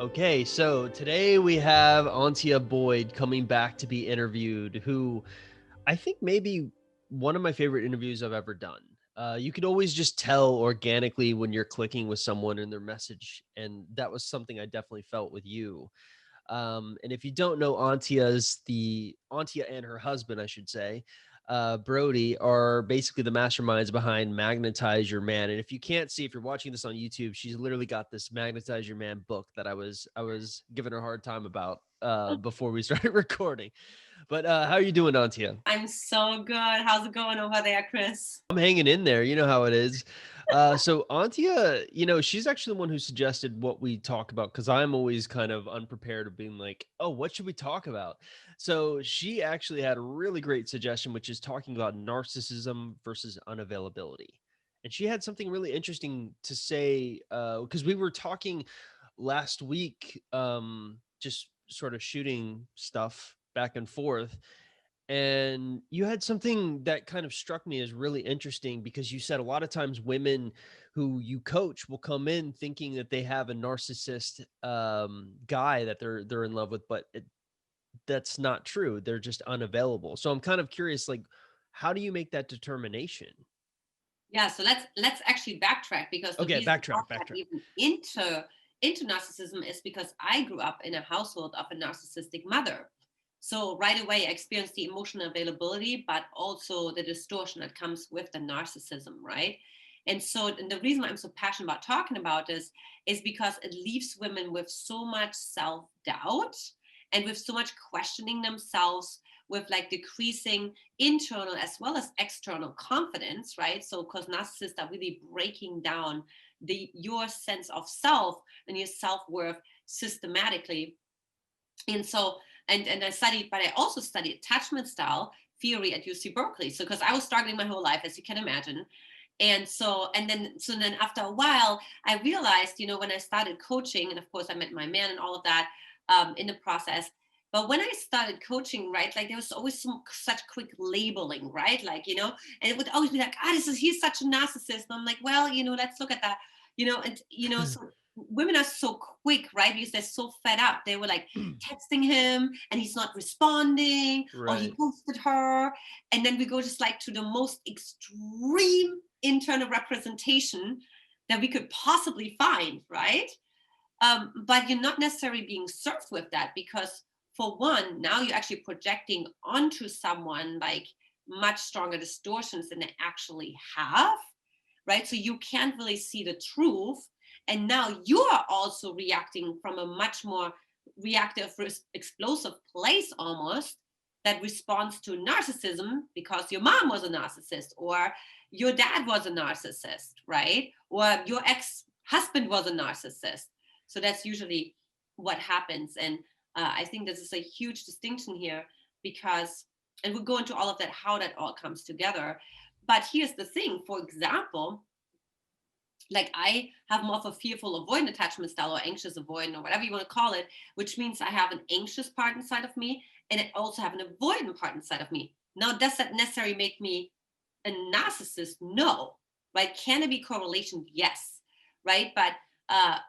Okay, so today we have Antia Boyd coming back to be interviewed, who I think maybe one of my favorite interviews I've ever done. You could always just tell organically when you're clicking with someone in their message, and that was something I definitely felt with you. And if you don't know, Antia and her husband, I should say, Brody, are basically the masterminds behind Magnetize Your Man. And if you can't see, if you're watching this on YouTube, she's literally got this Magnetize Your Man book that I was giving her a hard time about before we started recording. But how are you doing, Antia? I'm so good. How's it going over there, Chris? I'm hanging in there. You know how it is. So Antia, she's actually the one who suggested what we talk about because I'm always kind of unprepared of being like, oh, what should we talk about? So she actually had a really great suggestion, which is talking about narcissism versus unavailability. And she had something really interesting to say because we were talking last week, just sort of shooting stuff back and forth, and you had something that kind of struck me as really interesting because you said a lot of times women who you coach will come in thinking that they have a narcissist guy that they're in love with, but that's not true. They're just unavailable. So I'm kind of curious, like, how do you make that determination? Yeah, so let's actually backtrack because the Okay, reason I got backtrack. even into narcissism is because I grew up in a household of a narcissistic mother. So right away I experienced the emotional availability, but also the distortion that comes with the narcissism, right? And the reason why I'm so passionate about talking about this is because it leaves women with so much self-doubt and with so much questioning themselves, with like decreasing internal as well as external confidence, right? So because narcissists are really breaking down your sense of self and your self-worth systematically. And so and I studied, but I also studied attachment style theory at UC Berkeley. So because I was struggling my whole life, as you can imagine. And then after a while, I realized, when I started coaching, and of course I met my man and all of that in the process. But when I started coaching, right, like there was always such quick labeling, right? Like, and it would always be like, he's such a narcissist. And I'm like, well, let's look at that, so women are so quick, right? Because they're so fed up. They were like texting him and he's not responding, or he Right. ghosted her. And then we go just like to the most extreme internal representation that we could possibly find, right? But you're not necessarily being served with that because, for one, now you're actually projecting onto someone like much stronger distortions than they actually have, right? So you can't really see the truth. And now you are also reacting from a much more reactive, explosive place almost, that responds to narcissism because your mom was a narcissist, or your dad was a narcissist, right? Or your ex husband was a narcissist. So that's usually what happens. And I think this is a huge distinction here because, and we'll go into all of that, how that all comes together. But here's the thing, for example, like I have more of a fearful avoidant attachment style, or anxious avoidant, or whatever you want to call it, which means I have an anxious part inside of me and I also have an avoidant part inside of me. Now, does that necessarily make me a narcissist? No. Right? Can there be correlation? Yes. Right? But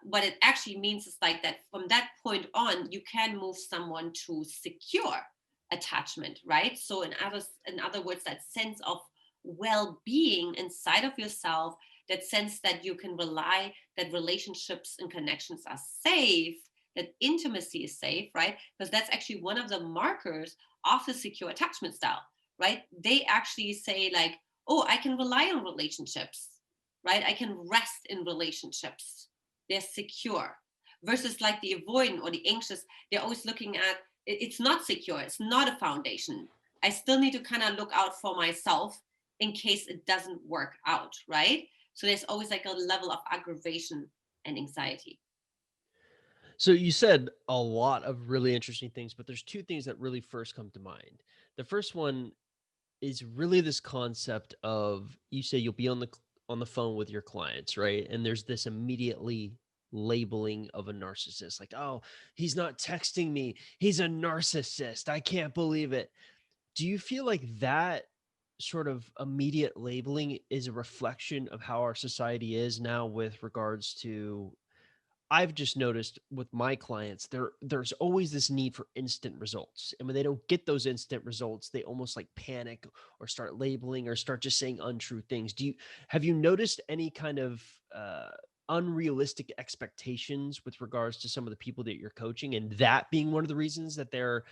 what it actually means is like that from that point on, you can move someone to secure attachment, right? So in other words, that sense of well-being inside of yourself, that sense that you can rely, that relationships and connections are safe, that intimacy is safe, right? Because that's actually one of the markers of the secure attachment style, right? They actually say like, oh, I can rely on relationships, right? I can rest in relationships. They're secure. Versus like the avoidant or the anxious, they're always looking at it's not secure, it's not a foundation. I still need to kind of look out for myself in case it doesn't work out, right? So there's always like a level of aggravation and anxiety. So you said a lot of really interesting things, but there's two things that really first come to mind. The first one is really this concept of, you say you'll be on the phone with your clients, right? And there's this immediately labeling of a narcissist, like, oh, he's not texting me, he's a narcissist, I can't believe it. Do you feel like that sort of immediate labeling is a reflection of how our society is now with regards to I've just noticed with my clients, there's always this need for instant results. And when they don't get those instant results, they almost like panic or start labeling or start just saying untrue things. Have you noticed any kind of unrealistic expectations with regards to some of the people that you're coaching, and that being one of the reasons that they're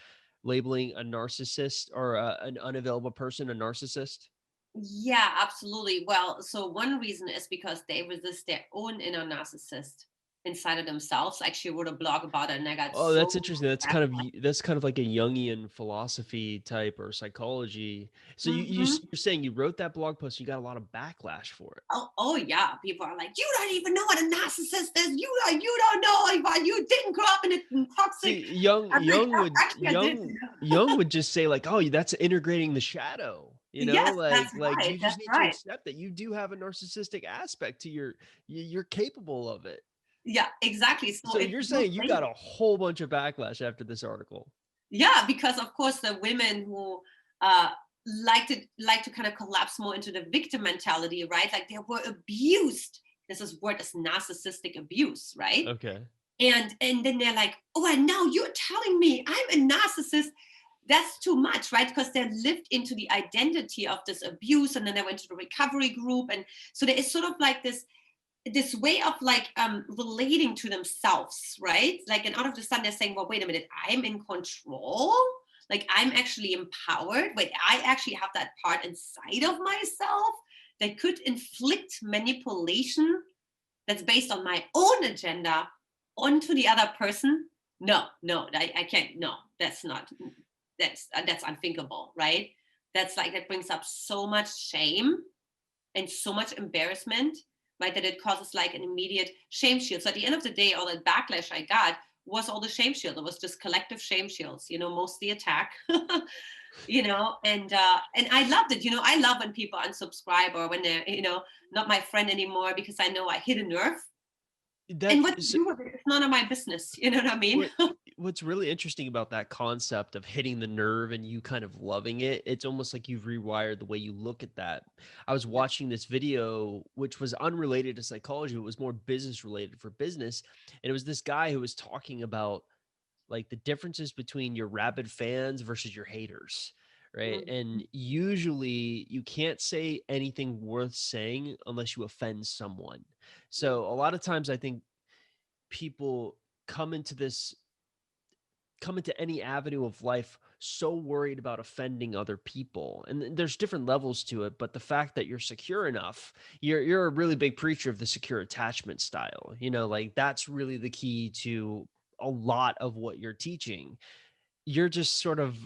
labeling a narcissist or an unavailable person a narcissist? Yeah, absolutely. Well, so one reason is because they resist their own inner narcissist inside of themselves. I actually wrote a blog about it and I got Oh, so that's interesting. much backlash. That's kind of like a Jungian philosophy type or psychology. So Mhm. you're saying you wrote that blog post, you got a lot of backlash for it. Oh yeah. People are like, you don't even know what a narcissist is. You don't know why you didn't grow up in a toxic. See, I'm like, actually I did. Young would just say like, "Oh, that's integrating the shadow." You know, Yes, that's like right. you just That's need to right. accept that you do have a narcissistic aspect to you're capable of it. Yeah, exactly. So So it's you're those saying you got things. a whole bunch of backlash after this article. Yeah, because of course the women who uh, like to kind of collapse more into the victim mentality, right? Like they were abused. This is word is narcissistic abuse, right? Okay. And then they're like, oh, and now you're telling me I'm a narcissist. That's too much, right? Because they lived into the identity of this abuse, and then they went to the recovery group, and so there is sort of like this way of like relating to themselves, right? Like, and out of the sun, they're saying, well, wait a minute, I'm in control. Like, I'm actually empowered. Wait, I actually have that part inside of myself that could inflict manipulation that's based on my own agenda onto the other person. No, no, I can't. No, that's not. That's unthinkable, right? That's like that brings up so much shame and so much embarrassment, right? That it causes like an immediate shame shield. So at the end of the day, all that backlash I got was all the shame shield. It was just collective shame shields, mostly attack, and I loved it. I love when people unsubscribe or when they're, not my friend anymore because I know I hit a nerve. And what to That's do with it, it's none of my business. You know what I mean? what what's really interesting about that concept of hitting the nerve and you kind of loving it, it's almost like you've rewired the way you look at that. I was Yeah. watching this video which was unrelated to psychology, it was more business related for business, and it was this guy who was talking about like the differences between your rabid fans versus your haters, right? Mhm. And usually you can't say anything worth saying unless you offend someone. So a lot of times I think people come into this come into any avenue of life so worried about offending other people, and there's different levels to it, but the fact that you're secure enough, you're a really big preacher of the secure attachment style, like that's really the key to a lot of what you're teaching. You're just sort of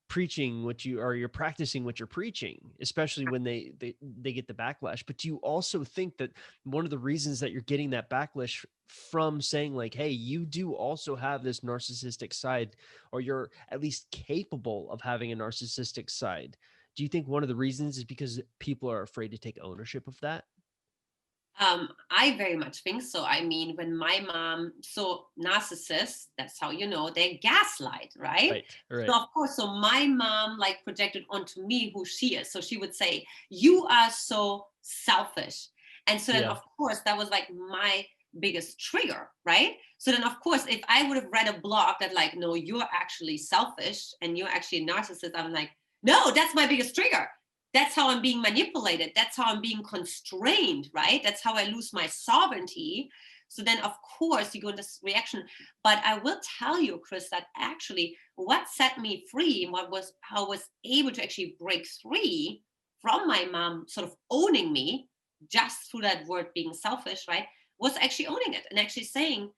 preaching what you're practicing what you're preaching, especially when they get the backlash. But do you also think that one of the reasons that you're getting that backlash from saying like, hey, you do also have this narcissistic side, or you're at least capable of having a narcissistic side, do you think one of the reasons is because people are afraid to take ownership of that? I very much think so. I mean, when my mom, so narcissists, that's how they gaslight, right? Right, So right. of course, so my mom like projected onto me who she is. So she would say, "You are so selfish," and so then Yeah. of course that was like my biggest trigger, right? So then of course, if I would have read a blog that like, no, you're actually selfish and you're actually a narcissist, I'm like, no, that's my biggest trigger. That's how I'm being manipulated. That's how I'm being constrained, right? That's how I lose my sovereignty. So then, of course, you go into this reaction. But I will tell you, Chris, that actually what set me free, how I was able to actually break free from my mom sort of owning me just through that word being selfish, right? Was actually owning it and actually saying,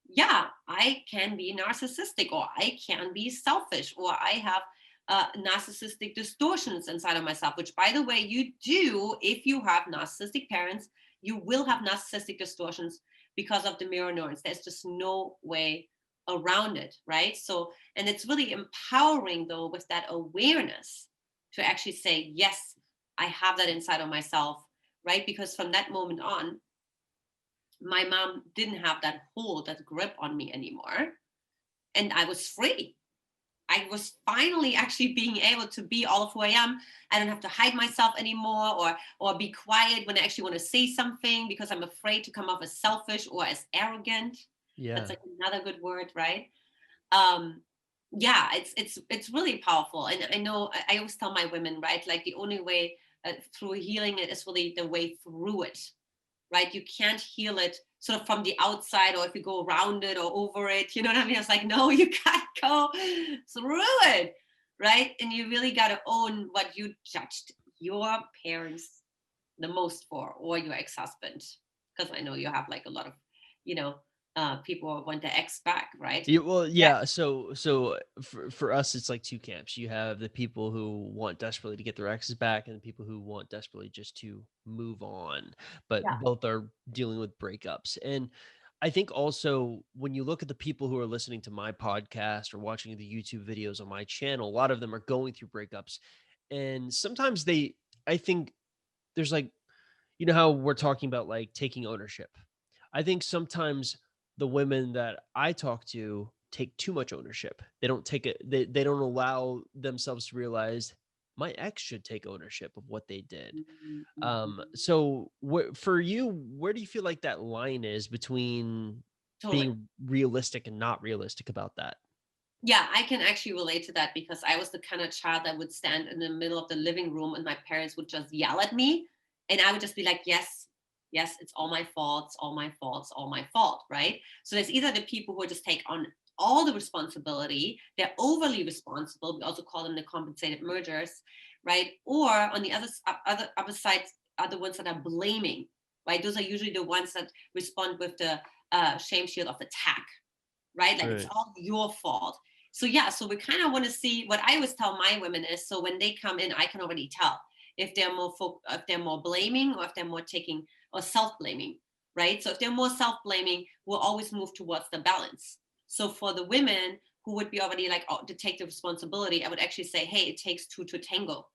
yeah, I can be narcissistic, or I can be selfish, or I have narcissistic distortions inside of myself, which, by the way, you do if you have narcissistic parents, you will have narcissistic distortions because of the mirror neurons. There's just no way around it, right? So, and it's really empowering, though, with that awareness to actually say, yes, I have that inside of myself, right? Because from that moment on, my mom didn't have that hold, that grip on me anymore. And I was free. I was finally actually being able to be all of who I am. I don't have to hide myself anymore, or be quiet when I actually want to say something because I'm afraid to come off as selfish or as arrogant. That's Yeah. like another good word, right? um yeah, it's really powerful. And I know I always tell my women, right, like the only way through healing it is really the way through it, right? You can't heal it sort of from the outside, or if you go around it or over it, you know what I mean? It's like, no, you can't go through it, right? And you really got to own what you judged your parents the most for, or your ex-husband, because I know you have like a lot of, you know, people want their ex back, right? Yeah, well, Yeah, yeah. So for us, it's like two camps. You have the people who want desperately to get their exes back, and the people who want desperately just to move on. But yeah, both are dealing with breakups. And I think also when you look at the people who are listening to my podcast or watching the YouTube videos on my channel, a lot of them are going through breakups, and sometimes I think there's like, you know how we're talking about like taking ownership. I think sometimes the women that I talk to take too much ownership. They don't take it, they don't allow themselves to realize my ex should take ownership of what they did. mhm, mhm. So for you, where do you feel like that line is between Totally. being realistic and not realistic about that? Yeah, I can actually relate to that because I was the kind of child that would stand in the middle of the living room and my parents would just yell at me. And I would just be like, yes, yes, it's all my fault, it's all my fault, it's all my fault, right? So there's either the people who just take on all the responsibility, they're overly responsible. We also call them the compensated murderers, right? Or on the other side are the ones that are blaming, right? Those are usually the ones that respond with the shame shield of attack, right? Like it's Right. all your fault. So yeah, so we kind of want to see, what I always tell my women is, so when they come in, I can already tell if they're if they're more blaming, or if they're more taking or self-blaming, right? So if they're more self-blaming, we'll always move towards the balance. So for the women who would be already like, oh, to take the responsibility, I would actually say, hey, it takes two to tango.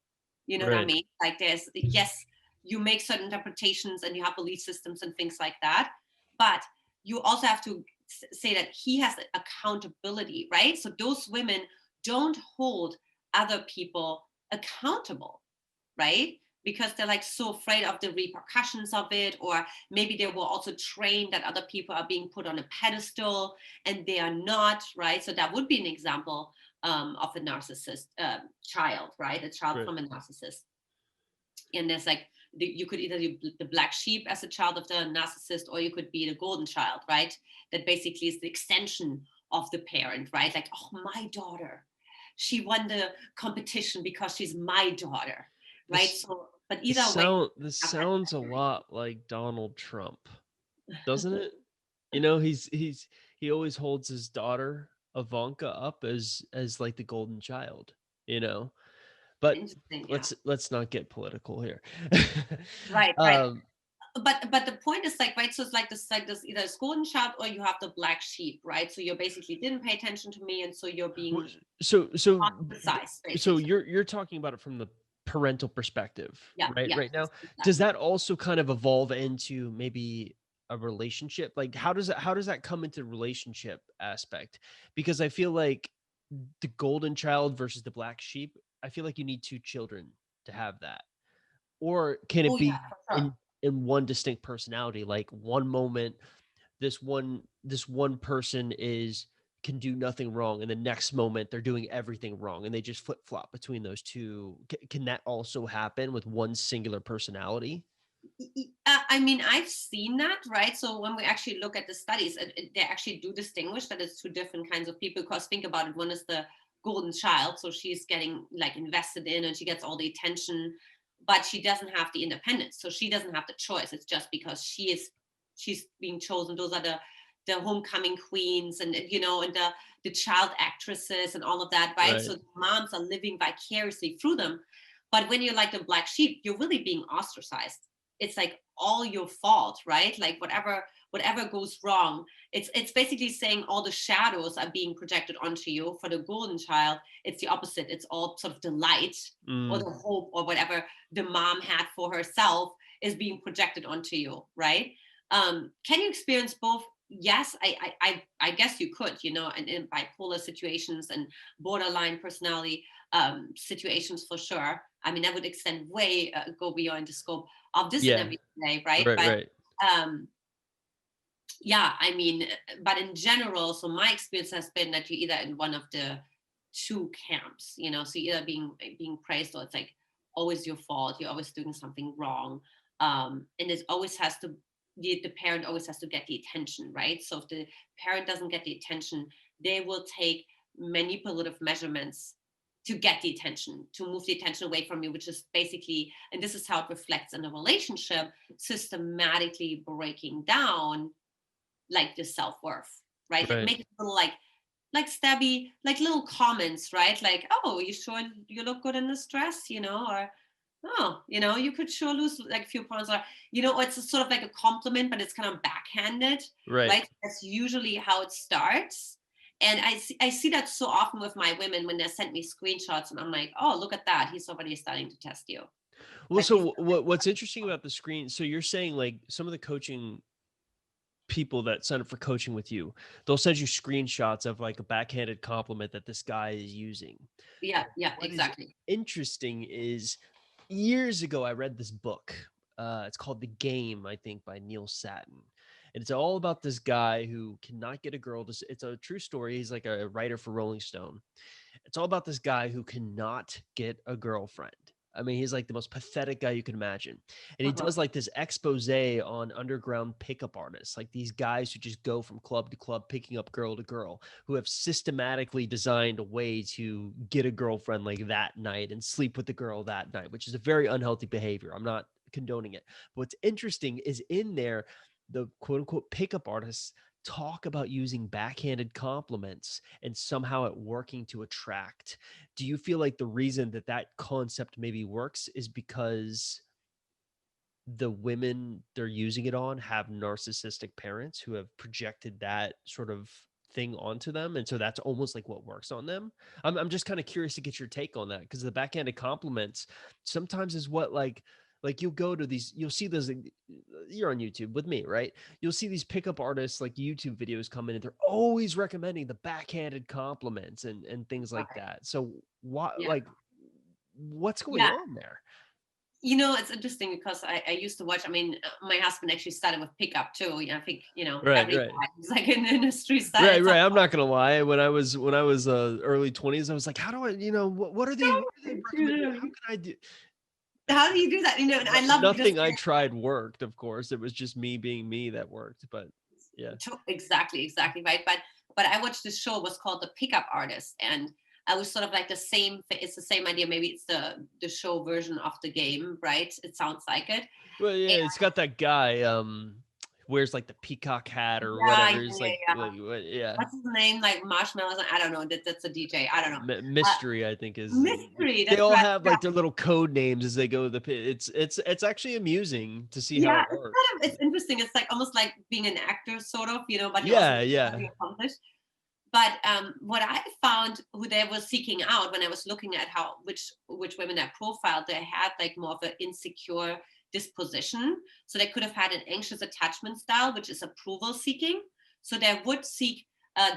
You know what I Right. mean? Like there's, yes, you make certain interpretations and you have belief systems and things like that, but you also have to say that he has accountability, right? So those women don't hold other people accountable, right? Because they're like so afraid of the repercussions of it, or maybe they were also trained that other people are being put on a pedestal and they are not, right? So that would be an example of a narcissist child, right? A child Right. from a narcissist. And there's like, you could either be the black sheep as a child of the narcissist, or you could be the golden child, right? That basically is the extension of the parent, right? Like, oh, my daughter, she won the competition because she's my daughter, right? This So, but either way, this have that sounds a dynamic. lot like Donald Trump, doesn't it? You know, he always holds his daughter Ivanka up as like the golden child, you know. But Interesting, yeah. let's not get political here. Right, right. um But the point is like, right, so it's like this either a golden child or you have the black sheep, right? So you basically didn't pay attention to me, and so you're being so so ostracized, so basically. you're talking about it from the parental perspective, Yeah, right? yeah, Right now, does exactly. that also kind of evolve into maybe a relationship? Like how does that come into relationship aspect? Because I feel like the golden child versus the black sheep, I feel like you need two children to have that. Or can it Oh yeah, be for sure. in one distinct personality? Like one moment, this one person is can do nothing wrong, and the next moment they're doing everything wrong, and they just flip flop between those two. Can that also happen with one singular personality? I mean, I've seen that, right? So when we actually look at the studies, they actually do distinguish that it's two different kinds of people. Because think about it, one is the golden child, so she's getting like invested in, and she gets all the attention, but she doesn't have the independence, so she doesn't have the choice. It's just because she's being chosen. Those are the homecoming queens, and and the child actresses and all of that, right? Right. So the moms are living vicariously through them. But when you're like the black sheep, you're really being ostracized. It's like all your fault, right? Like whatever goes wrong, it's basically saying all the shadows are being projected onto you. For the golden child, it's the opposite. It's all sort of the light or Mm, the hope or whatever the mom had for herself is being projected onto you, right? Can you experience both? yes, I guess you could, and in bipolar situations and borderline personality situations for sure. I mean, that would extend way go beyond the scope of this Yeah. interview today, right? Right. But Right. um, yeah, I mean, but in general, so my experience has been that you're either in one of the two camps, so either being praised, or it's like always your fault, you're always doing something wrong. And it always has to, the parent always has to get the attention, right? So if the parent doesn't get the attention, they will take manipulative measurements to get the attention, to move the attention away from you, which is basically, and this is how it reflects in a relationship, systematically breaking down like the self-worth, right? Like Right. make it little like stabby, like little comments, right? Like, oh, you sure you look good in this dress, or oh, you could sure lose like a few pounds, or or it's a sort of like a compliment, but it's kind of backhanded, Right. right? That's usually how it starts. And I see that so often with my women when they send me screenshots, and I'm like, oh, look at that, he's already starting to test you. Well, Like he's so what's interesting about the screen? So you're saying like some of the coaching people that sign up for coaching with you, they'll send you screenshots of like a backhanded compliment that this guy is using. yeah, yeah, What is exactly. interesting is years ago, I read this book. It's called The Game, I think, by Neil Satin. And it's all about this guy who cannot get a girl. It's a true story. He's like a writer for Rolling Stone. It's all about this guy who cannot get a girlfriend. I mean, he's like the most pathetic guy you can imagine. And he Uh-huh. does like this expose on underground pickup artists, like these guys who just go from club to club, picking up girl to girl, who have systematically designed a way to get a girlfriend like that night and sleep with the girl that night, which is a very unhealthy behavior. I'm not condoning it. But what's interesting is in there, the quote unquote pickup artists talk about using backhanded compliments and somehow it working to attract. Do you feel like the reason that that concept maybe works is because the women they're using it on have narcissistic parents who have projected that sort of thing onto them, and so that's almost like what works on them? I'm just kind of curious to get your take on that, because the backhanded compliments sometimes is what like you'll go to these, you'll see those, you're on YouTube with me, right? You'll see these pickup artists like YouTube videos come in and they're always recommending the backhanded compliments and things like Right. that. So what, Yeah. like, what's going Yeah. on there? It's interesting because I used to watch. I mean, my husband actually started with pickup too. I think Right, every right. guy who's like in the industry started Right, at some right. I'm point. not gonna lie. When I was early 20s, I was like, how do I, what are they recommending? How can I do? How do you do that? And I love because Nothing I tried worked, of course. It was just me being me that worked. But yeah. exactly right. But I watched this show. It was called The Pickup Artist, and I was sort of like the same. It's the same idea. Maybe it's the show version of the game, right? It sounds like it. Well, yeah, it's got that guy wears like the peacock hat or Yeah, whatever. yeah, He's yeah, yeah. like what, yeah. What's his name? Like Marshmallows? I don't know. That's a DJ. I don't know. Uh, Mystery, I think is Mystery. they That's all right. have like their little code names as they go to the pit. It's actually amusing to see how Yeah, it it's works. kind of it's interesting. It's like almost like being an actor, sort of, but you also Yeah, get yeah. something accomplished. But what I found, who they were seeking out when I was looking at how which women I profiled, they had like more of an insecure disposition. So they could have had an anxious attachment style, which is approval seeking. So they would seek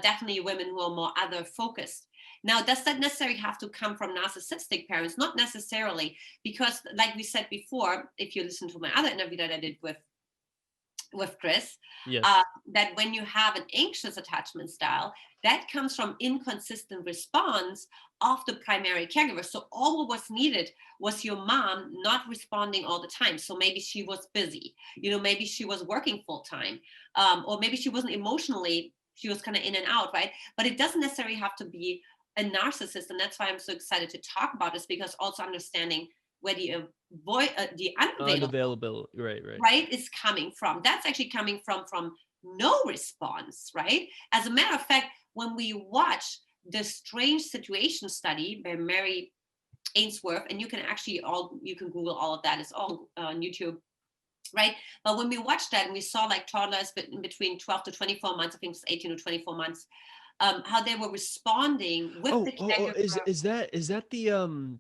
definitely women who are more other focused. Now, does that necessarily have to come from narcissistic parents? Not necessarily, because like we said before, if you listen to my other interview that I did with Chris, Yes. that when you have an anxious attachment style, that comes from inconsistent response of the primary caregiver. So all what was needed was your mom not responding all the time. So maybe she was busy, maybe she was working full time, or maybe she wasn't emotionally, she was kind of in and out, right? But it doesn't necessarily have to be a narcissist. And that's why I'm so excited to talk about this, because also understanding where the unavailable, Unavailable. Right, right. right, is coming from. That's actually coming from no response, right? As a matter of fact, when we watch the strange situation study by Mary Ainsworth, and you can Google all of that, it's all on YouTube, right? But when we watched that and we saw like toddlers between 12 to 24 months, I think it's 18 to 24 months, how they were responding with Oh, the oh, oh, caregiver is that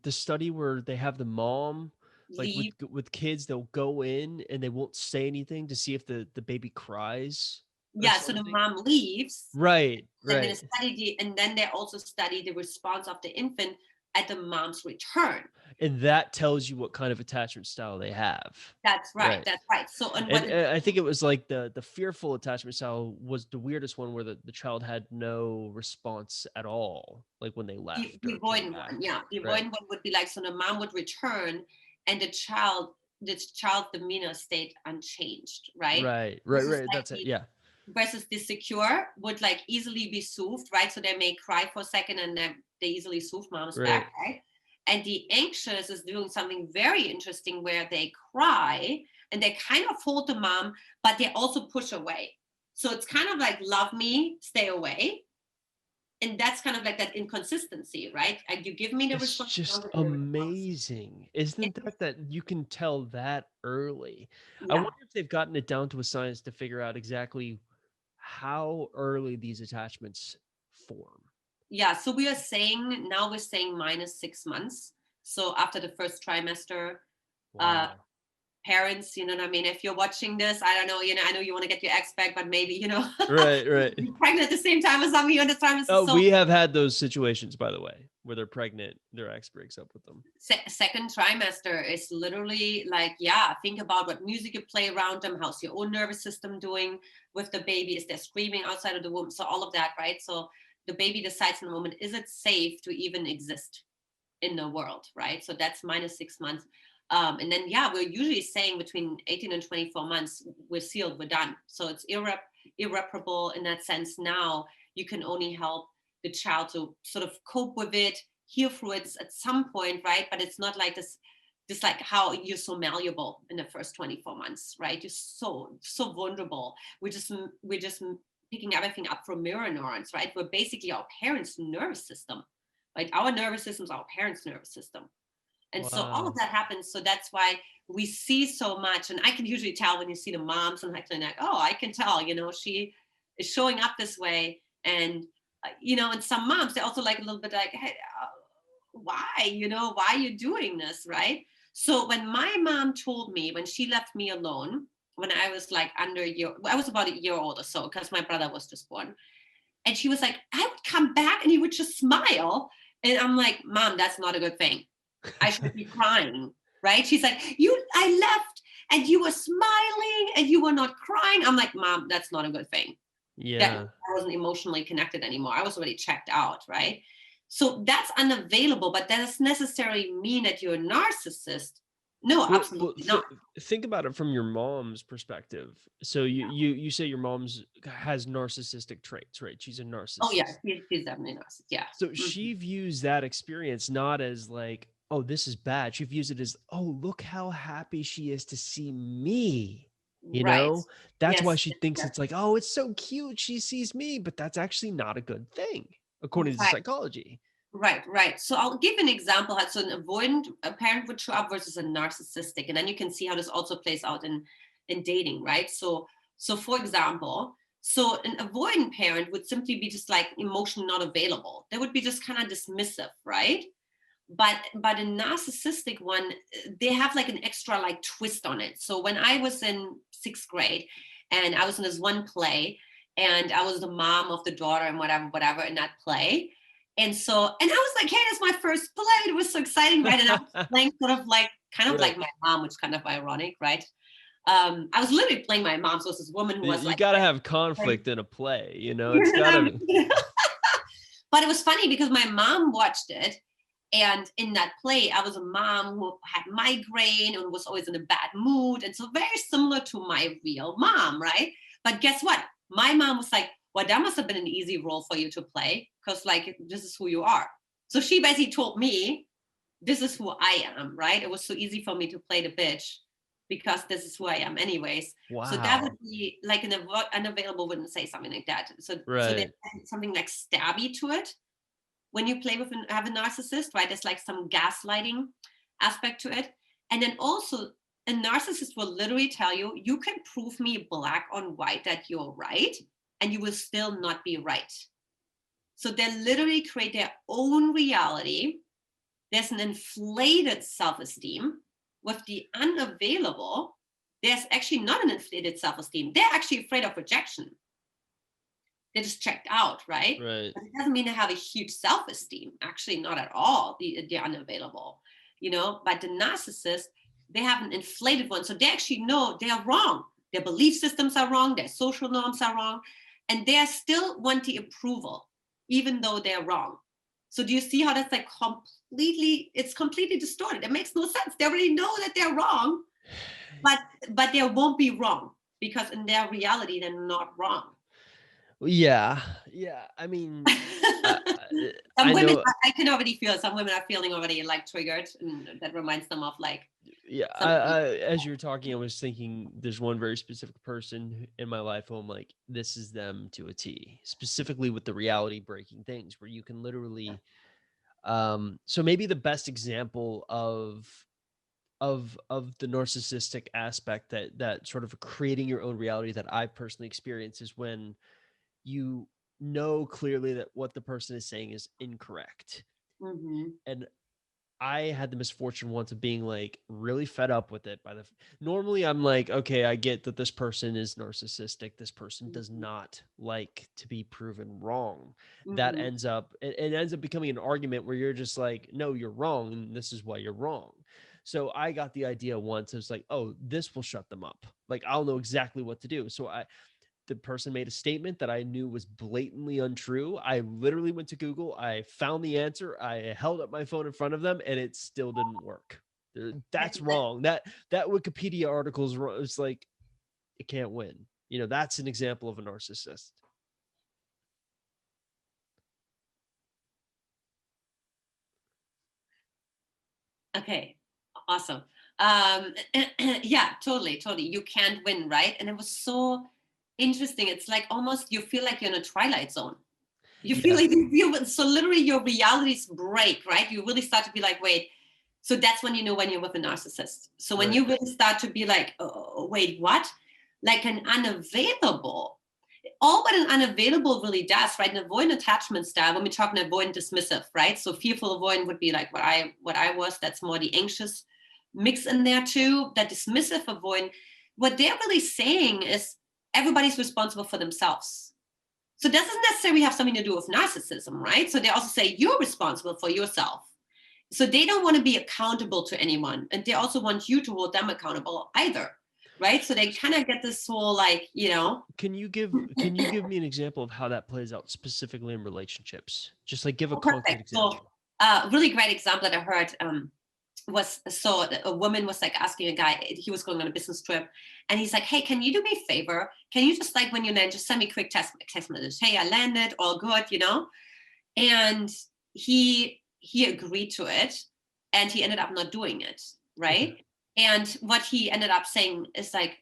the study where they have the mom like leave. with kids, they'll go in and they won't say anything to see if the baby cries? or Yeah, so the something. mom leaves. Right, They're going to right. study and then they also study the response of the infant at the mom's return. And that tells you what kind of attachment style they have. That's right. Right. That's right. So, and And what I think it was like the fearful attachment style was the weirdest one, where the child had no response at all, like when they left the or came avoidant one, back. yeah, the Right. avoidant one would be like, so the mom would return and the child demeanor stayed unchanged, right? Right. Right. Versus Right. like That's it. Yeah. versus the secure would like easily be soothed, right? So they may cry for a second and then they easily soothe mom's Right. back, right? And the anxious is doing something very interesting where they cry and they kind of hold the mom, but they also push away. So it's kind of like, love me, stay away. And that's kind of like that inconsistency, right? Like, you give me the It's response, I just don't give you the response. amazing. Isn't It- that you can tell that early? I yeah. wonder if they've gotten it down to a science to figure out exactly how early these attachments form. Yeah. So we are saying now we're saying -6 months. So after the first trimester, uh, Wow. parents, you know what I mean? If you're watching this, I don't know, I know you want to get your ex back, but maybe, Right, right. you're pregnant at the same time as some of you in the trimester. Oh, So we have had those situations, by the way, where they're pregnant, their ex breaks up with them. second trimester is literally like, yeah, think about what music you play around them. How's your own nervous system doing with the baby? Is there screaming outside of the womb? So all of that, right? So the baby decides in the moment, is it safe to even exist in the world, right? So that's -6 months. And then, yeah, we're usually saying between 18 and 24 months, we're sealed, we're done. So it's irreparable in that sense. Now you can only help the child to sort of cope with it, heal through it at some point, right? But it's not like this like how you're so malleable in the first 24 months, right? You're so vulnerable. We're just picking everything up from mirror neurons, right? We're basically our parents' nervous system. Like, our nervous system is our parents' nervous system. And so all of Wow. that happens. So that's why we see so much. And I can usually tell when you see the moms and like, oh, I can tell, she is showing up this way. And, and some moms, they're also like a little bit like, hey, why, why are you doing this? Right. So when my mom told me, when she left me alone, when I was like I was about a year old or so, because my brother was just born. And she was like, I would come back and he would just smile. And I'm like, Mom, that's not a good thing. I should be crying, right? She's like, I left and you were smiling and you were not crying. I'm like, Mom, that's not a good thing. That Yeah. I wasn't emotionally connected anymore. I was already checked out, right? So that's unavailable, but that doesn't necessarily mean that you're a narcissist. No, Well, absolutely not. think about it from your mom's perspective. So you say your mom's has narcissistic traits, right? She's a Oh yeah, narcissist. he's definitely a narcissist. Yeah. So Mhm. she views that experience not as like, oh, this is bad. She views it as, oh, look how happy she is to see me. You Right. know, that's why Yes. she thinks it's like, oh, it's so cute. She sees me, but that's actually not a good thing, according to Right. psychology. Right. So I'll give an example. So an avoidant parent would show up versus a narcissistic, and then you can see how this also plays out in dating, right? So for example, so an avoidant parent would simply be just like emotionally not available. They would be just kind of dismissive, right? But a narcissistic one, they have like an extra like twist on it. So when I was in 6th grade, and I was in this one play, and I was the mom of the daughter and whatever in that play. And I was like, hey, it's my first play. It was so exciting, right? And I was playing sort of like kind of Right. like my mom, which is kind of ironic, right? I was literally playing my mom. So it was this woman who was You like, got to have conflict in a play, it's you know got what I to. mean? But it was funny because my mom watched it. And in that play, I was a mom who had migraine and was always in a bad mood. And so very similar to my real mom, right? But guess what? My mom was like, well, that must have been an easy role for you to play because like, this is who you are. So she basically told me, this is who I am, right? It was so easy for me to play the bitch because this is who I am anyways. So that would Wow. be like an unavailable wouldn't say something like that. So there's Right. something like stabby to it when you play with have a narcissist, right? There's like some gaslighting aspect to it. And then also a narcissist will literally tell you, you can prove me black on white that you're right, and you will still not be right. So they literally create their own reality. There's an inflated self-esteem. With the unavailable, there's actually not an inflated self-esteem. They're actually afraid of rejection. They're just checked out, right? Right. But it doesn't mean they have a huge self-esteem. Actually, not at all. They're unavailable, But the narcissist, they have an inflated one. So they actually know they are wrong. Their belief systems are wrong. Their social norms are wrong. And they still want the approval, even though they're wrong. So do you see how that's like it's completely distorted. It makes no sense. They already know that they're wrong, but they won't be wrong because in their reality, they're not wrong. Yeah. Yeah. I mean, uh, Some I women, know. I can already feel some women are feeling already like triggered, and that reminds them of like Yeah. something. As you were talking, I was thinking there's one very specific person in my life who I'm like, this is them to a T, specifically with the reality breaking things where you can literally, so maybe the best example of the narcissistic aspect that sort of creating your own reality that I personally experience is when you know clearly that what the person is saying is incorrect. Mm-hmm. And I had the misfortune once of being like really fed up with it normally I'm like, okay, I get that this person is narcissistic. This person does Mm-hmm. not like to be proven wrong. That Mm-hmm. ends up, it ends up becoming an argument where you're just like, no, you're wrong. And this is why you're wrong. So I got the idea once. It was like, oh, this will shut them up. Like I'll know exactly what to do. So the person made a statement that I knew was blatantly untrue. I literally went to Google, I found the answer, I held up my phone in front of them, and it still didn't work. That's wrong. That Wikipedia article is wrong. It's like it can't win. That's an example of a narcissist. Okay, awesome. Yeah, totally, totally. You can't win, right? And it was so interesting. It's like almost you feel like you're in a Twilight Zone. You feel Yeah. like so literally your realities break, right? You really start to be like, wait. So that's when you know when you're with a narcissist. So when Right. you really start to be like, oh, wait, what? Like an unavailable. All what an unavailable really does, right? An avoidant attachment style, when we talk an avoidant dismissive, right? So fearful avoidant would be like what I was. That's more the anxious mix in there too. That dismissive avoidant, what they're really saying is everybody's responsible for themselves. So it doesn't necessarily have something to do with narcissism, right? So they also say you're responsible for yourself. So they don't want to be accountable to anyone. And they also want you to hold them accountable either. Right. So they kind of get this whole like, Can you give me an example of how that plays out specifically in relationships? Just like give a oh, concrete perfect. So example. really great example that I heard was so a woman was like asking a guy, he was going on a business trip, and he's like, hey, can you do me a favor? Can you just like when you land, just send me a quick text message. Hey, I landed, all good, And he agreed to it, and he ended up not doing it, Okay. right? And what he ended up saying is like,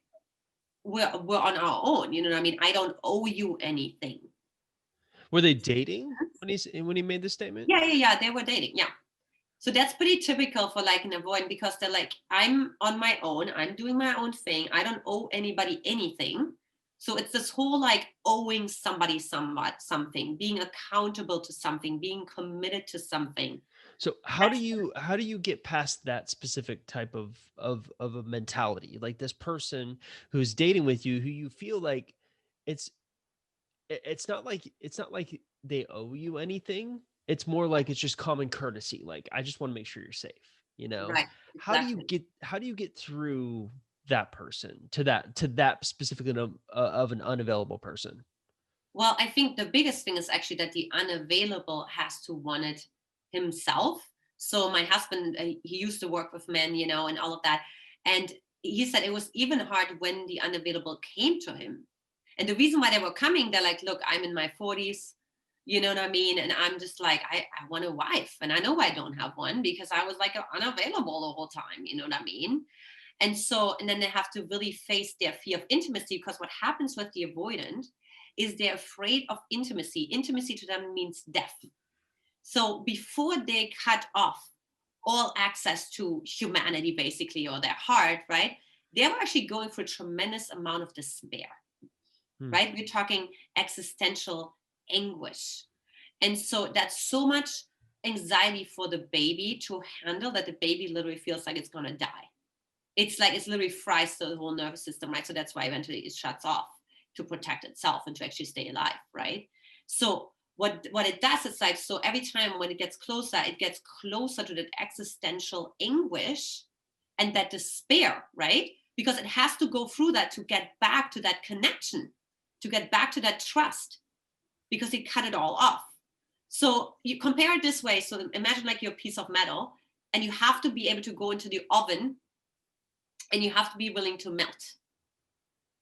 we're on our own, you know what I mean? I don't owe you anything. Were they dating when he made this statement? Yeah. They were dating, yeah. So that's pretty typical for like an avoidant because they're like, I'm on my own. I'm doing my own thing. I don't owe anybody anything. So it's this whole like owing somebody something, being accountable to something, being committed to something. So how do you get past that specific type of a mentality? Like this person who's dating with you, who you feel like it's it's not like they owe you anything. It's more like it's just common courtesy. Like I just want to make sure you're safe. Right. How do you Exactly. get how do you get through that person to that specific of an unavailable person? Well, I think the biggest thing is actually that the unavailable has to want it himself. So my husband, he used to work with men, and all of that. And he said it was even hard when the unavailable came to him. And the reason why they were coming, they're like, look, I'm in my 40s, you know what I mean? And I'm just like, I want a wife. And I know I don't have one because I was like unavailable the whole time, you know what I mean? And then they have to really face their fear of intimacy because what happens with the avoidant is they're afraid of intimacy. Intimacy to them means death. So before they cut off all access to humanity, basically, or their heart, right? They were actually going through a tremendous amount of despair, Hmm. right? We're talking existential anguish. And so that's so much anxiety for the baby to handle that the baby literally feels like it's going to die. It's like it's literally fries the whole nervous system, right? So that's why eventually it shuts off. to protect itself and to actually stay alive, right? So what it does is like, so every time when it gets closer to that existential anguish and that despair, right? Because it has to go through that to get back to that connection, to get back to that trust, because it cut it all off. So you compare it this way. So imagine like you're a piece of metal and you have to be able to go into the oven and you have to be willing to melt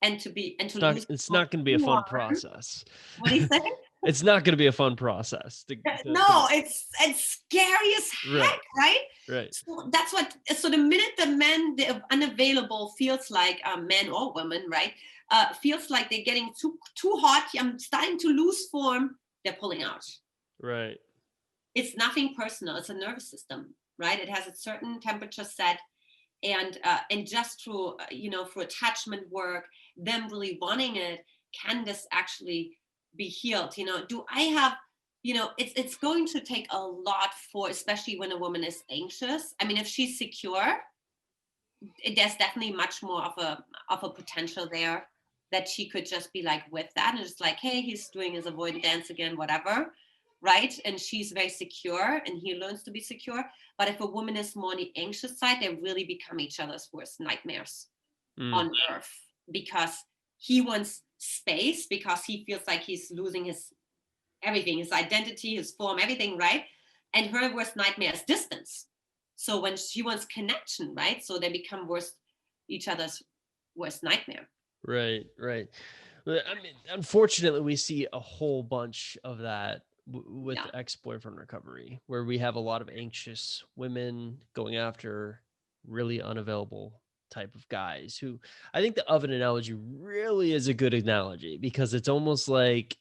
and to lose. It's not going to be a fun process. What do you say? It's not going to be a fun process. No, it's scary as heck, right? Right. So that's what. So the minute the unavailable feels like men or women, right? Feels like they're getting too hot. I'm starting to lose form. They're pulling out. Right. It's nothing personal. It's a nervous system, right? It has a certain temperature set, and just through through attachment work, them really wanting it, can this actually be healed? Do I have, it's going to take a lot for, especially when a woman is anxious. I mean, if she's secure, there's definitely much more of a potential there that she could just be like with that and just like, hey, he's doing his avoidant dance again, whatever, right? And she's very secure and he learns to be secure. But if a woman is more on the anxious side, they really become each other's worst nightmares on earth, because he wants space, because he feels like he's losing his everything, his identity, his form, everything, right? And her worst nightmare is distance. So when she wants connection, right? So they become each other's worst nightmare. Right. I mean, unfortunately, we see a whole bunch of that with ex-boyfriend recovery, where we have a lot of anxious women going after really unavailable type of guys, who, I think the oven analogy really is a good analogy, because it's almost like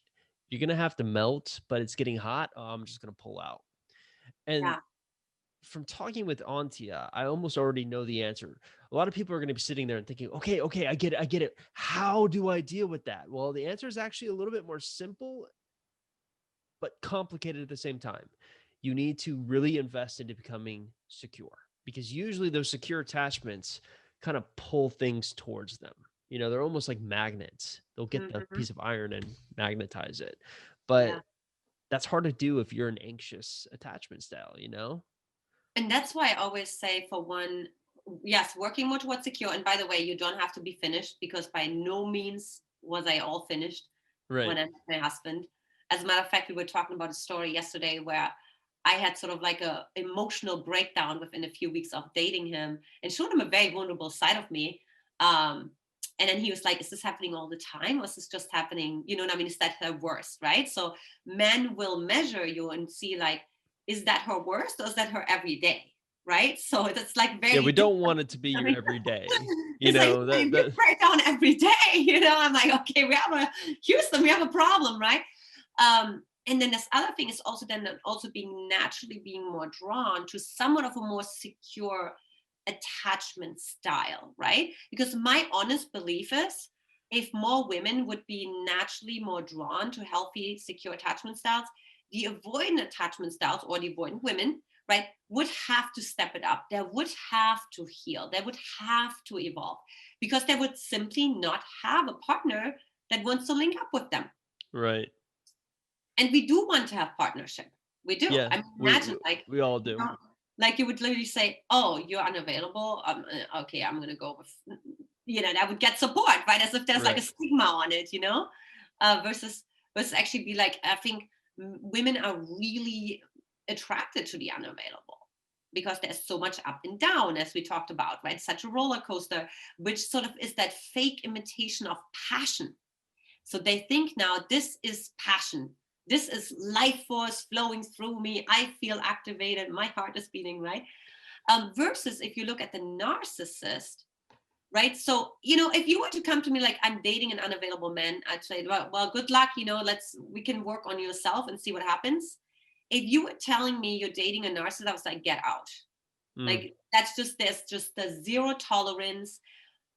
you're going to have to melt, but it's getting hot. Oh, I'm just going to pull out. And from talking with Antia, I almost already know the answer. A lot of people are going to be sitting there and thinking, okay, I get it. How do I deal with that? Well, the answer is actually a little bit more simple, but complicated at the same time. You need to really invest into becoming secure, because usually those secure attachments kind of pull things towards them. They're almost like magnets. They'll get the piece of iron and magnetize it. But that's hard to do if you're an anxious attachment style, And that's why I always say, for one, yes, working more towards secure. And by the way, you don't have to be finished, because by no means was I all finished when I met my husband. As a matter of fact, we were talking about a story yesterday where I had sort of like a emotional breakdown within a few weeks of dating him, and showed him a very vulnerable side of me. And then he was like, is this happening all the time? Or is this just happening? You know what I mean? Is that her worst, right? So men will measure you and see like, is that her worst, or is that her every day? Right? So it's like very. Yeah, we don't want it to be your every day. You know, like, that break down every day. I'm like, okay, we have a problem, right? And then this other thing is also being more drawn to somewhat of a more secure attachment style, right? Because my honest belief is, if more women would be naturally more drawn to healthy, secure attachment styles, the avoidant attachment styles, or the avoidant women, right, would have to step it up. They would have to heal. They would have to evolve, because they would simply not have a partner that wants to link up with them. Right. And we do want to have partnership. We do. Yeah, I mean, imagine we all do. Like you would literally say, oh, you're unavailable. Okay, I'm going to go with, that would get support, right? As if there's like a stigma on it, versus actually be like, I think women are really attracted to the unavailable, because there's so much up and down, as we talked about, right? Such a roller coaster, which sort of is that fake imitation of passion. So they think now this is passion. This is life force flowing through me. I feel activated. My heart is beating, right? Versus if you look at the narcissist, right? So, if you were to come to me like, I'm dating an unavailable man, I'd say, well, good luck. We can work on yourself and see what happens. If you were telling me you're dating a narcissist, I was like, get out. Like, there's just the zero tolerance.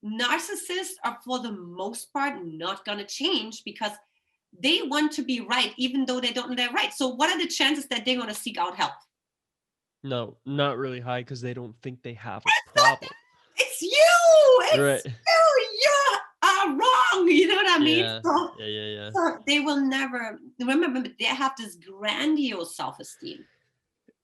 Narcissists are, for the most part, not going to change, because they want to be right, even though they don't know they're right. So what are the chances that they're going to seek out help? No, not really high, because they don't think they have a problem. It's you. It's right. you. You are wrong. You know what I mean? Yeah. So, Yeah. Yeah. Yeah. so they will never remember, they have this grandiose self-esteem.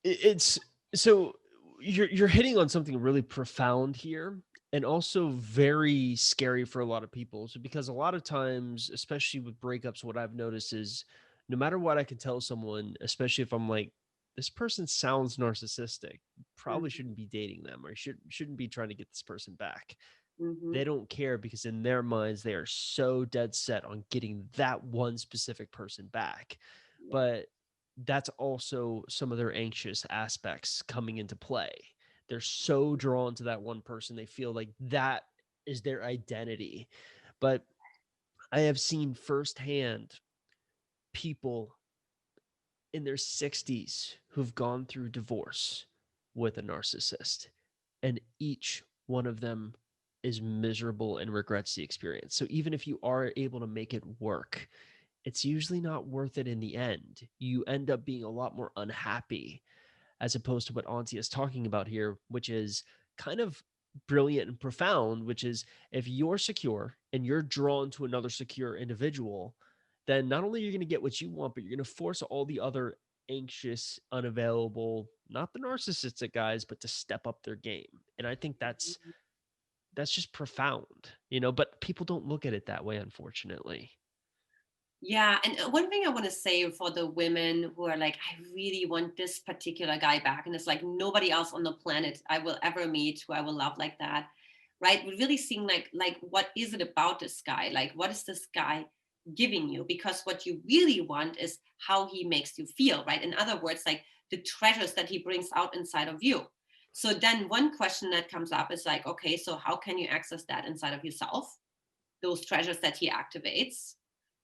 It's so you're hitting on something really profound here, and also very scary for a lot of people. So because a lot of times, especially with breakups, what I've noticed is no matter what I can tell someone, especially if I'm like, this person sounds narcissistic, probably Mhm, shouldn't be dating them, or shouldn't be trying to get this person back. mhm. They don't care because in their minds they are so dead set on getting that one specific person back. Yeah. But that's also some of their anxious aspects coming into play. They're so drawn to that one person, they feel like that is their identity. But I have seen firsthand people in their 60s who've gone through divorce with a narcissist, and each one of them is miserable and regrets the experience. So even if you are able to make it work, it's usually not worth it in the end. You end up being a lot more unhappy, as opposed to what Antia is talking about here, which is kind of brilliant and profound, which is if you're secure and you're drawn to another secure individual, then not only are you going to get what you want, but you're going to force all the other anxious, unavailable, not the narcissistic guys, but to step up their game. And I think that's just profound, but people don't look at it that way, unfortunately. Yeah, and one thing I want to say for the women who are like, I really want this particular guy back, and it's like nobody else on the planet I will ever meet who I will love like that, right? We're really seeing like what is it about this guy? Like, what is this guy giving you? Because what you really want is how he makes you feel, right? In other words, like the treasures that he brings out inside of you. So then one question that comes up is like, okay, so how can you access that inside of yourself? Those treasures that he activates,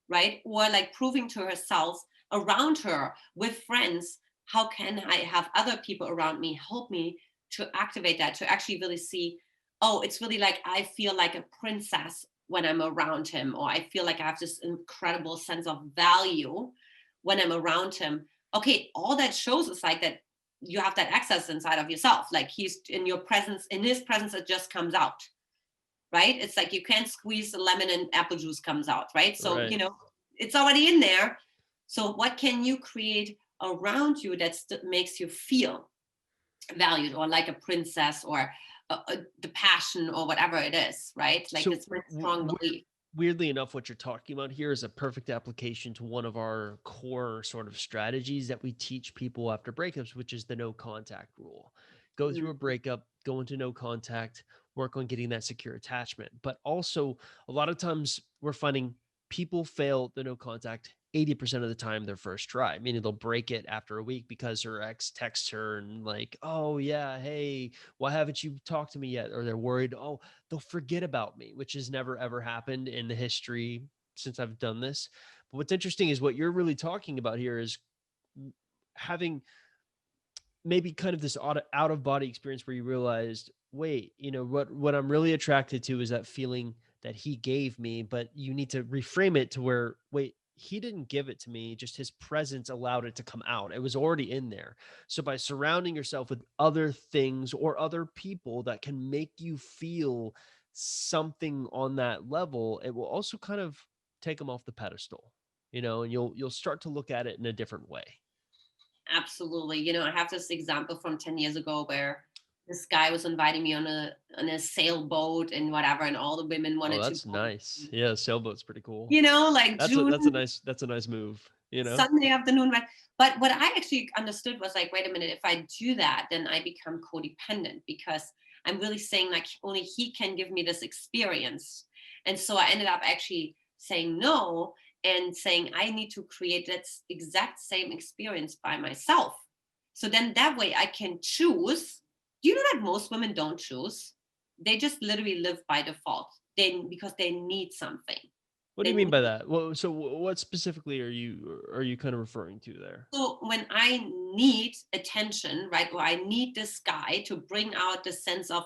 right? Or like proving to herself around her with friends, how can I have other people around me help me to activate that, to actually really see, oh, it's really like I feel like a princess when I'm around him, or I feel like I have this incredible sense of value when I'm around him. Okay, all that shows is like that you have that access inside of yourself. Like he's in your presence, in his presence, it just comes out, right? It's like you can't squeeze the lemon and apple juice comes out, right? So, Right. it's already in there. So, what can you create around you that makes you feel valued or like a princess or the passion or whatever it is, right? Like So it's my strong belief. weirdly enough, what you're talking about here is a perfect application to one of our core sort of strategies that we teach people after breakups, which is the no contact rule. Go through a Mm-hmm. breakup, go into no contact, work on getting that secure attachment. But also, a lot of times we're finding people fail the no contact 80% of the time their first try, meaning they'll break it after a week because her ex texts her and like, oh yeah, hey, why haven't you talked to me yet? Or they're worried, oh, they'll forget about me, which has never ever happened in the history since I've done this. But what's interesting is what you're really talking about here is having maybe kind of this out of body experience where you realized, wait, what I'm really attracted to is that feeling that he gave me, but you need to reframe it to where, wait, he didn't give it to me, just his presence allowed it to come out. It was already in there. So by surrounding yourself with other things or other people that can make you feel something on that level, it will also kind of take them off the pedestal, and you'll start to look at it in a different way. Absolutely. I have this example from 10 years ago where this guy was inviting me on a sailboat and whatever, and all the women Oh, wanted to that's go. nice. Yeah, sailboat's pretty cool. Like That's a June, that's a nice move. Sunday afternoon, right? But what I actually understood was like, wait a minute, if I do that, then I become codependent because I'm really saying like only he can give me this experience. And so I ended up actually saying no and saying I need to create that exact same experience by myself. So then that way I can choose. Do you know that most women don't choose? They just literally live by default. Because they need something. What do They you mean need. by that? Well, so what specifically are you kind of referring to there? So when I need attention, right, or I need this guy to bring out the sense of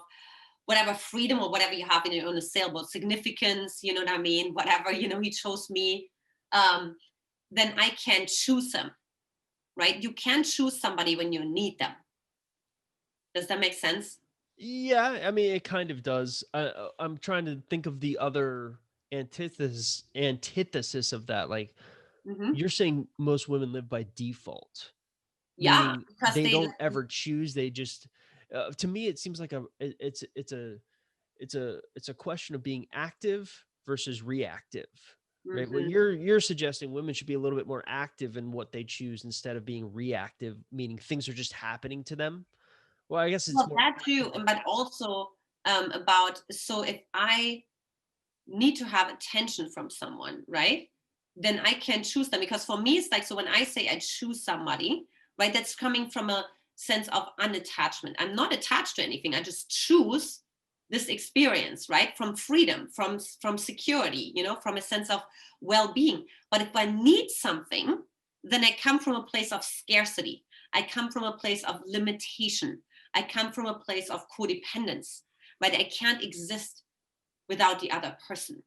whatever freedom or whatever you have in on a sailboat, significance, you know what I mean? Whatever, he chose me, um, then I can choose him, right? You can't choose somebody when you need them. Does that make sense? Yeah, I mean it kind of does. I'm trying to think of the other. antithesis of that, like Hmm. you're saying most women live by default, Yeah, meaning because they they don't ever choose. They just, to me, it seems like it's a question of being active versus reactive, right? What Mhm. you're suggesting, women should be a little bit more active in what they choose instead of being reactive, meaning things are just happening to them. Well, I guess it's Well, more that too, active. but also about, so if I need to have attention from someone, right? Then I can choose them, because for me it's like, so when I say I choose somebody, right, that's coming from a sense of unattachment. I'm not attached to anything. I just choose this experience, right? From freedom, from security, from a sense of well-being. But if I need something, then I come from a place of scarcity. I come from a place of limitation. I come from a place of codependence, right? I can't exist without the other person.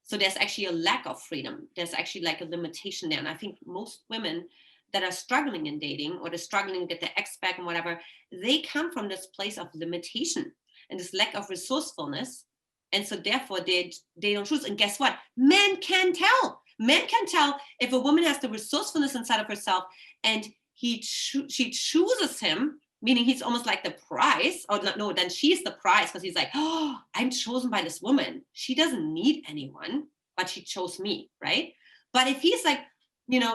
So there's actually a lack of freedom. There's actually like a limitation there. And I think most women that are struggling in dating, or they're struggling to get their ex back and whatever, they come from this place of limitation and this lack of resourcefulness. And so therefore they don't choose. And guess what? Men can tell. Men can tell if a woman has the resourcefulness inside of herself, and she chooses him, meaning he's almost like the prize, or no, then she's the prize, because he's like, oh, I'm chosen by this woman. She doesn't need anyone, but she chose me, right? But if he's like,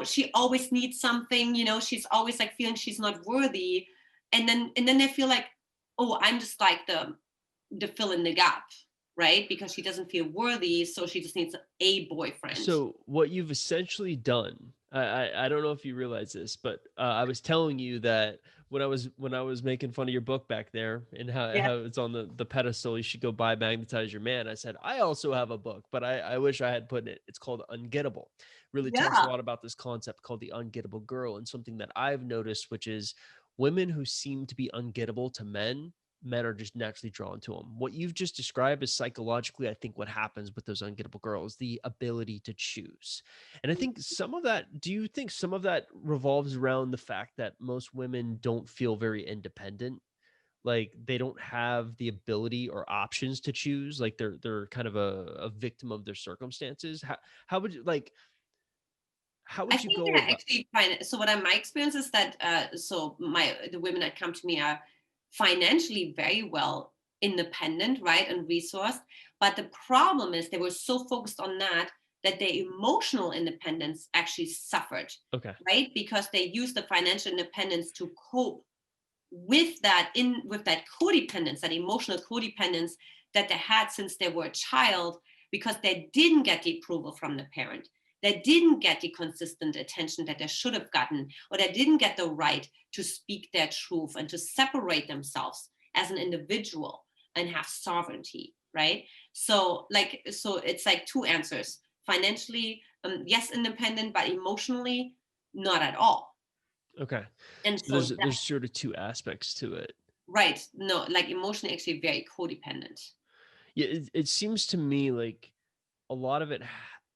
she always needs something, she's always like feeling she's not worthy, and then they feel like, oh, I'm just like the fill in the gap, right? Because she doesn't feel worthy, so she just needs a boyfriend. So what you've essentially done, I don't know if you realize this, but I was telling you that when I was making fun of your book back there and Yeah. how it's on the pedestal, you should go buy Magnetize Your Man. I said I also have a book, but I wish I had put it. It's called Ungettable. Really talks a Yeah. lot about this concept called the ungettable girl, and something that I've noticed, which is women who seem to be ungettable to men are just naturally drawn to them. What you've just described is psychologically, I think, what happens with those ungettable girls, the ability to choose. And I think some of that, do you think some of that revolves around the fact that most women don't feel very independent? Like they don't have the ability or options to choose. Like they're kind of a victim of their circumstances. How would you like how I would you think go they're about actually fine. So what I my experience is that so the women that come to me are financially very well independent, right, and resourced. But the problem is they were so focused on that their emotional independence actually suffered, okay. right? Because they used the financial independence to cope with that codependence, that emotional codependence that they had since they were a child, because they didn't get the approval from the parent. They didn't get the consistent attention that they should have gotten, or they didn't get the right to speak their truth and to separate themselves as an individual and have sovereignty, right? So it's like two answers. Financially, yes, independent, but emotionally, not at all. Okay. And So so there's sort of two aspects to it. right. No, like emotionally actually very codependent. Yeah, it seems to me like a lot of it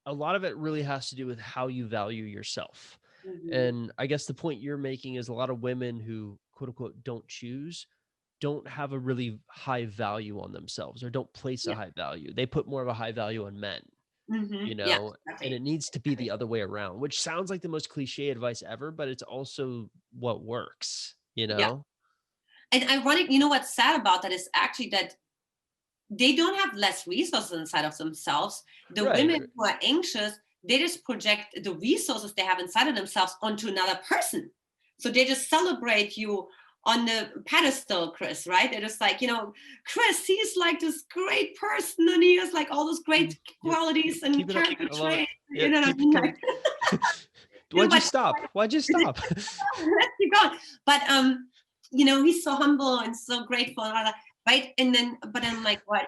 a lot of it really has to do with how you value yourself. Hmm. And I guess the point you're making is a lot of women who quote unquote don't choose don't have a really high value on themselves or don't place a Yeah. high value. They put more of a high value on men, Yeah, and exactly. it needs to be the other way around, which sounds like the most cliche advice ever, but it's also what works, you Yeah. know? And ironic, what's sad about that is actually that they don't have less resources inside of themselves. The Right. women who are anxious, they just project the resources they have inside of themselves onto another person. So they just celebrate you on the pedestal, Chris, right? They're just like, Chris, he's like this great person and he has like all those great Yep. qualities Keep and it up. character I love it. traits. You Yep. know what I Keep it mean? coming. Like, Why'd you but stop? Why'd you stop? let's keep going. But he's so humble and so grateful and all that, right? And then, but I'm like, what?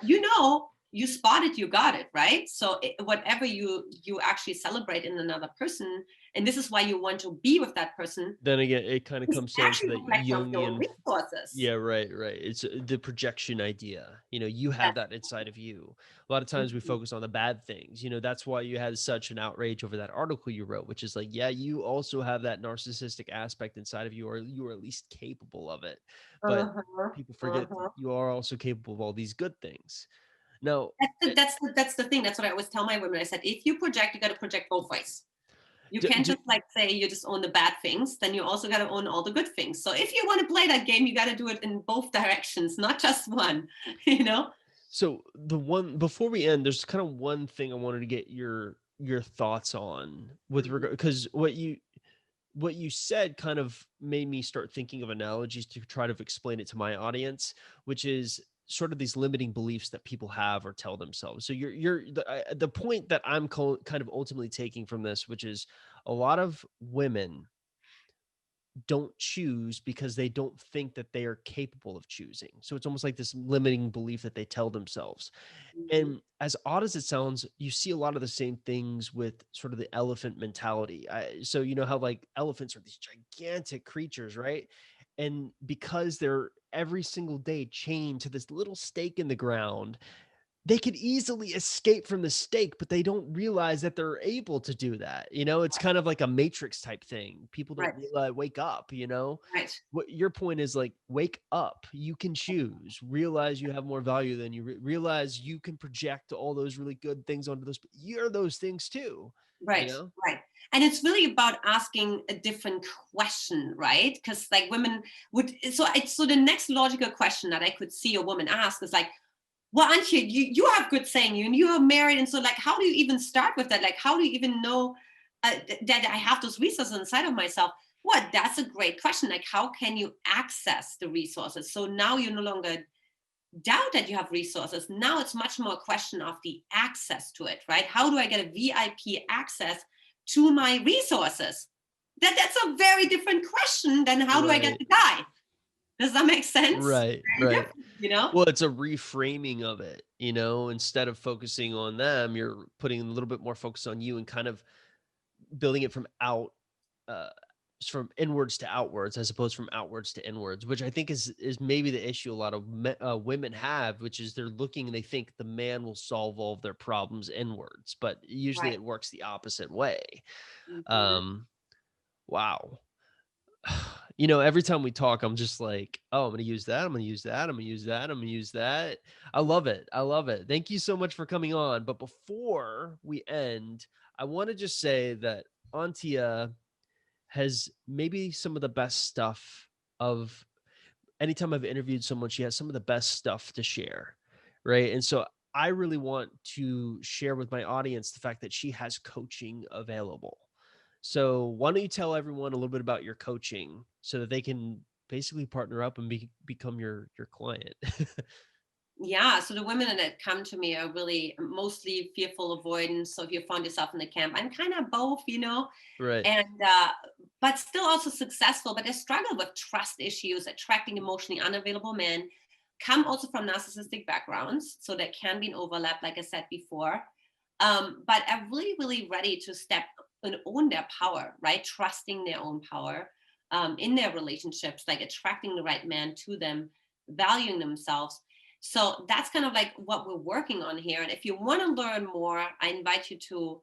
You spotted, you got it, right? So whatever you actually celebrate in another person, and this is why you want to be with that person, Then again, it kind of is comes down to actually the reflection of your Jungian. resources. Yeah, right, right. It's the projection idea. You have That's that inside of you. A lot of times we mhm. focus on the bad things. That's why you had such an outrage over that article you wrote, which is like, yeah, you also have that narcissistic aspect inside of you, or you are at least capable of it. But Uh-huh, people forget that uh-huh. you are also capable of all these good things. Now, That's the thing. That's what I always tell my women. I said, if you project, you got to project both ways. You d- can't d- just like say you just own the bad things. Then you also got to own all the good things. So if you want to play that game, you got to do it in both directions, not just one. You know. so the one before we end, there's kind of one thing I wanted to get your thoughts on with Mhm. regard, because what you said kind of made me start thinking of analogies to try to explain it to my audience, which is sort of these limiting beliefs that people have or tell themselves. So the point that I'm kind of ultimately taking from this, which is a lot of women don't choose because they don't think that they are capable of choosing. So it's almost like this limiting belief that they tell themselves. Mhm. And as odd as it sounds, you see a lot of the same things with sort of the elephant mentality. So you know how like elephants are these gigantic creatures, right? And because they're every single day chained to this little stake in the ground, they could easily escape from the stake, but they don't realize that they're able to do that. It's kind of like a matrix type thing. People don't Right. realize, wake up. Right. What your point is, like, wake up. You can choose. Realize you have more value than you realize you can project all those really good things onto those. You're those things too, you Right. know? Right. And it's really about asking a different question, right? Because like women would, so the next logical question that I could see a woman ask is like, well, Antia, you have good saying, and you are married, and so like, how do you even start with that? Like, how do you even know that I have those resources inside of myself? What? That's a great question. Like, how can you access the resources? So now you no longer doubt that you have resources. Now it's much more a question of the access to it, right? How do I get a VIP access to my resources? That's a very different question than how do I get Right. the guy? Does that make sense? Right. Very Right. different, you know? Well, it's a reframing of it, instead of focusing on them, you're putting a little bit more focus on you and kind of building it uh from inwards to outwards as opposed from outwards to inwards, which I think is maybe the issue a lot of women have, which is they're looking and they think the man will solve all of their problems inwards, but usually Right. it works the opposite way. Mhm. um wow. Every time we talk, I'm just like, oh, I'm gonna use that, I'm gonna use that, I'm gonna use that, I'm gonna use that. I love it, I love it. Thank you so much for coming on. But before we end, I want to just say that Antia has maybe some of the best stuff of anytime I've interviewed someone, she has some of the best stuff to share. Right. And so I really want to share with my audience the fact that she has coaching available. So why don't you tell everyone a little bit about your coaching so that they can basically partner up and become your client? Yeah, so the women that come to me are really mostly fearful avoidance. So if you find yourself in the camp, I'm kind of both, Right. and but still also successful, but they struggle with trust issues, attracting emotionally unavailable men, come also from narcissistic backgrounds, so there can be an overlap, like I said before, but are really really ready to step and own their power, right? Trusting their own power in their relationships, like attracting the right man to them, valuing themselves. So that's kind of like what we're working on here. And if you want to learn more, I invite you to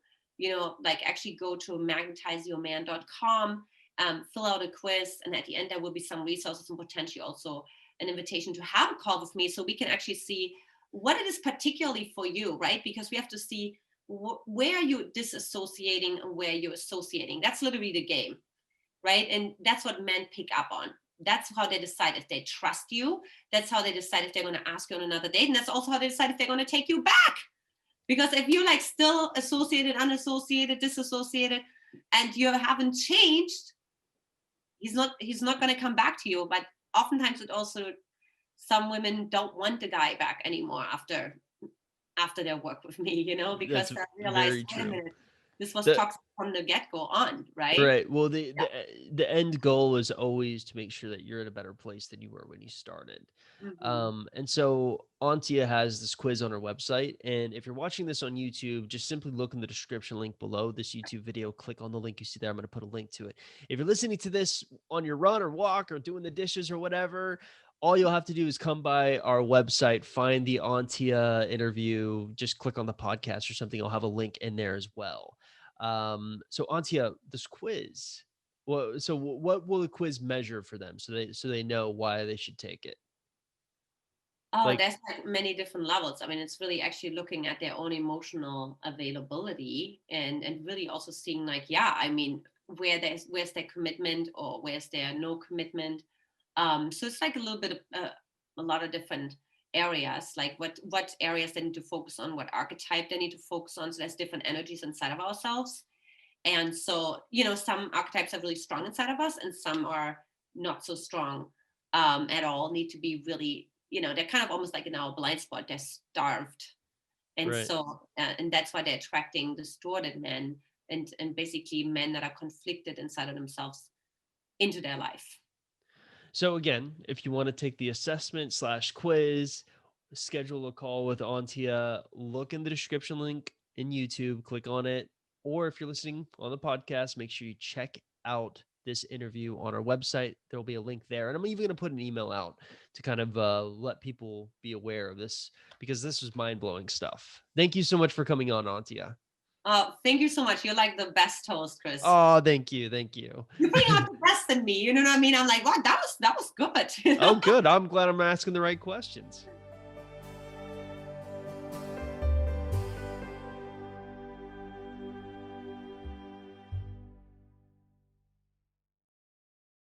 like actually go to magnetizeyourman.com, fill out a quiz, and at the end there will be some resources and potentially also an invitation to have a call with me so we can actually see what it is particularly for you, right? Because we have to see where you're disassociating and where you're associating. That's literally the game, right? And that's what men pick up on. That's how they decide if they trust you. That's how they decide if they're going to ask you on another date. And that's also how they decide if they're going to take you back. Because if you're like still associated, unassociated, disassociated, and you haven't changed, he's not going to come back to you. But oftentimes it also some women don't want the guy back anymore after their work with me, because That's they realize, very wait a true. minute, this was The toxic from the get-go on, right? Right. Well, the end goal is always to make sure that you're in a better place than you were when you started. Mhm. And so Antia has this quiz on her website, and if you're watching this on YouTube, just simply look in the description link below this YouTube video. Click on the link you see there. I'm going to put a link to it. If you're listening to this on your run or walk or doing the dishes or whatever, all you'll have to do is come by our website, find the Antia interview, just click on the podcast or something. I'll have a link in there as well. So Antia, this quiz. What will the quiz measure for them so they know why they should take it? Oh, Like, there's like many different levels. I mean, it's really actually looking at their own emotional availability and really also seeing like, yeah, I mean, where's their commitment or where's their no commitment. So it's like a little bit of a lot of different areas, like what areas they need to focus on, what archetype they need to focus on. So there's different energies inside of ourselves. And so, some archetypes are really strong inside of us and some are not so strong at all, need to be really, they're kind of almost like in our blind spot, they're starved. And right. so, and that's why they're attracting distorted men and basically men that are conflicted inside of themselves into their life. So again, if you want to take the assessment / quiz, schedule a call with Antia, look in the description link in YouTube, click on it. Or if you're listening on the podcast, make sure you check out this interview on our website. There will be a link there. And I'm even going to put an email out to kind of let people be aware of this, because this was mind-blowing stuff. Thank you so much for coming on, Antia. Thank you so much. You're like the best host, Chris. Oh, thank you. Thank you. You bring out the best in me. You know what I mean? I'm like, wow, that was good. Oh, good. I'm glad I'm asking the right questions.